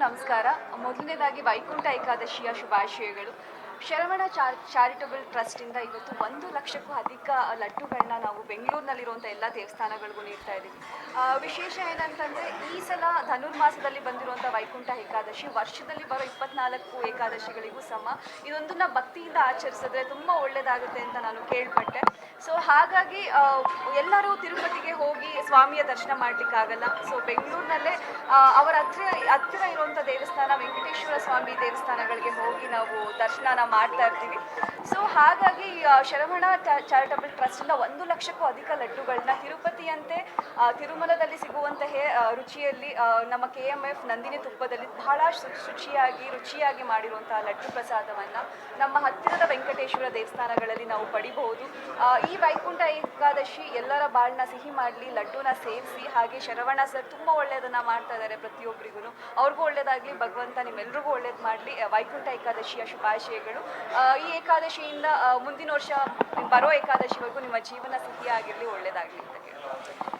ನಮಸ್ಕಾರ. ಮೊದಲನೇದಾಗಿ ವೈಕುಂಠ ಏಕಾದಶಿಯ ಶುಭಾಶಯಗಳು. ಶರವಣ ಚಾರಿಟಬಲ್ ಟ್ರಸ್ಟಿಂದ ಇವತ್ತು 1,00,000ಕ್ಕೂ ಅಧಿಕ ಲಡ್ಡುಗಳನ್ನ ನಾವು ಬೆಂಗಳೂರಿನಲ್ಲಿರುವಂಥ ಎಲ್ಲ ದೇವಸ್ಥಾನಗಳಿಗೂ ನೀಡ್ತಾ ಇದ್ದೀವಿ. ವಿಶೇಷ ಏನಂತಂದರೆ ಈ ಸಲ ಧನುರ್ಮಾಸದಲ್ಲಿ ಬಂದಿರುವಂಥ ವೈಕುಂಠ ಏಕಾದಶಿ ವರ್ಷದಲ್ಲಿ ಬರೋ 24 ಏಕಾದಶಿಗಳಿಗೂ ಸಮ. ಇದೊಂದನ್ನು ಭಕ್ತಿಯಿಂದ ಆಚರಿಸಿದ್ರೆ ತುಂಬ ಒಳ್ಳೆಯದಾಗುತ್ತೆ ಅಂತ ನಾನು ಕೇಳ್ಪಟ್ಟೆ. ಸೊ ಹಾಗಾಗಿ ಎಲ್ಲರೂ ತಿರುಪತಿಗೆ ಹೋಗಿ ಸ್ವಾಮಿಯ ದರ್ಶನ ಮಾಡಲಿಕ್ಕಾಗಲ್ಲ. ಸೊ ಬೆಂಗಳೂರಿನಲ್ಲೇ ಅವರ ಹತ್ತಿರ ಇರುವಂಥ ದೇವಸ್ಥಾನ ವೆಂಕಟೇಶ್ವರ ಸ್ವಾಮಿ ದೇವಸ್ಥಾನಗಳಿಗೆ ಹೋಗಿ ನಾವು ದರ್ಶನ ಮಾಡ್ತಾ ಇರ್ತೀವಿ. ಸೊ ಹಾಗಾಗಿ ಶರವಣ ಚಾರಿಟಬಲ್ ಟ್ರಸ್ಟಿಂದ 1,00,000ಕ್ಕೂ ಅಧಿಕ ಲಡ್ಡುಗಳನ್ನ ತಿರುಪತಿಯಂತೆ ತಿರುಮಲದಲ್ಲಿ ಸಿಗುವಂತಹ ರುಚಿಯಲ್ಲಿ ನಮ್ಮ KMF ನಂದಿನಿ ತುಪ್ಪದಲ್ಲಿ ಬಹಳ ರುಚಿಯಾಗಿ ಮಾಡಿರುವಂತಹ ಲಡ್ಡು ಪ್ರಸಾದವನ್ನು ನಮ್ಮ ಹತ್ತಿರದ ವೆಂಕಟೇಶ್ವರ ದೇವಸ್ಥಾನಗಳಲ್ಲಿ ನಾವು ಪಡಿಬಹುದು. ಈ ವೈಕುಂಠ ಏಕಾದಶಿ ಎಲ್ಲರ ಬಾಳನ್ನ ಸಿಹಿ ಮಾಡಲಿ, ಲಡ್ಡುನ ಸೇವಿಸಿ. ಹಾಗೆ ಶರವಣ ಸರ್ ತುಂಬ ಒಳ್ಳೆಯದನ್ನು ಮಾಡ್ತಾ ಇದ್ದಾರೆ ಪ್ರತಿಯೊಬ್ಬರಿಗೂ. ಅವ್ರಿಗೂ ಒಳ್ಳೇದಾಗಲಿ, ಭಗವಂತ ನಿಮ್ಮೆಲ್ರಿಗೂ ಒಳ್ಳೇದು ಮಾಡಲಿ. ವೈಕುಂಠ ಏಕಾದಶಿಯ ಶುಭಾಶಯಗಳು. ಈ ಏಕಾದಶಿಯಿಂದ ಮುಂದಿನ ವರ್ಷ ಬರೋ ಏಕಾದಶಿವರೆಗೂ ನಿಮ್ಮ ಜೀವನ ಸಿಹಿಯಾಗಿರಲಿ, ಒಳ್ಳೆಯದಾಗಲಿ ಅಂತ ಕೇಳ್ತೀನಿ.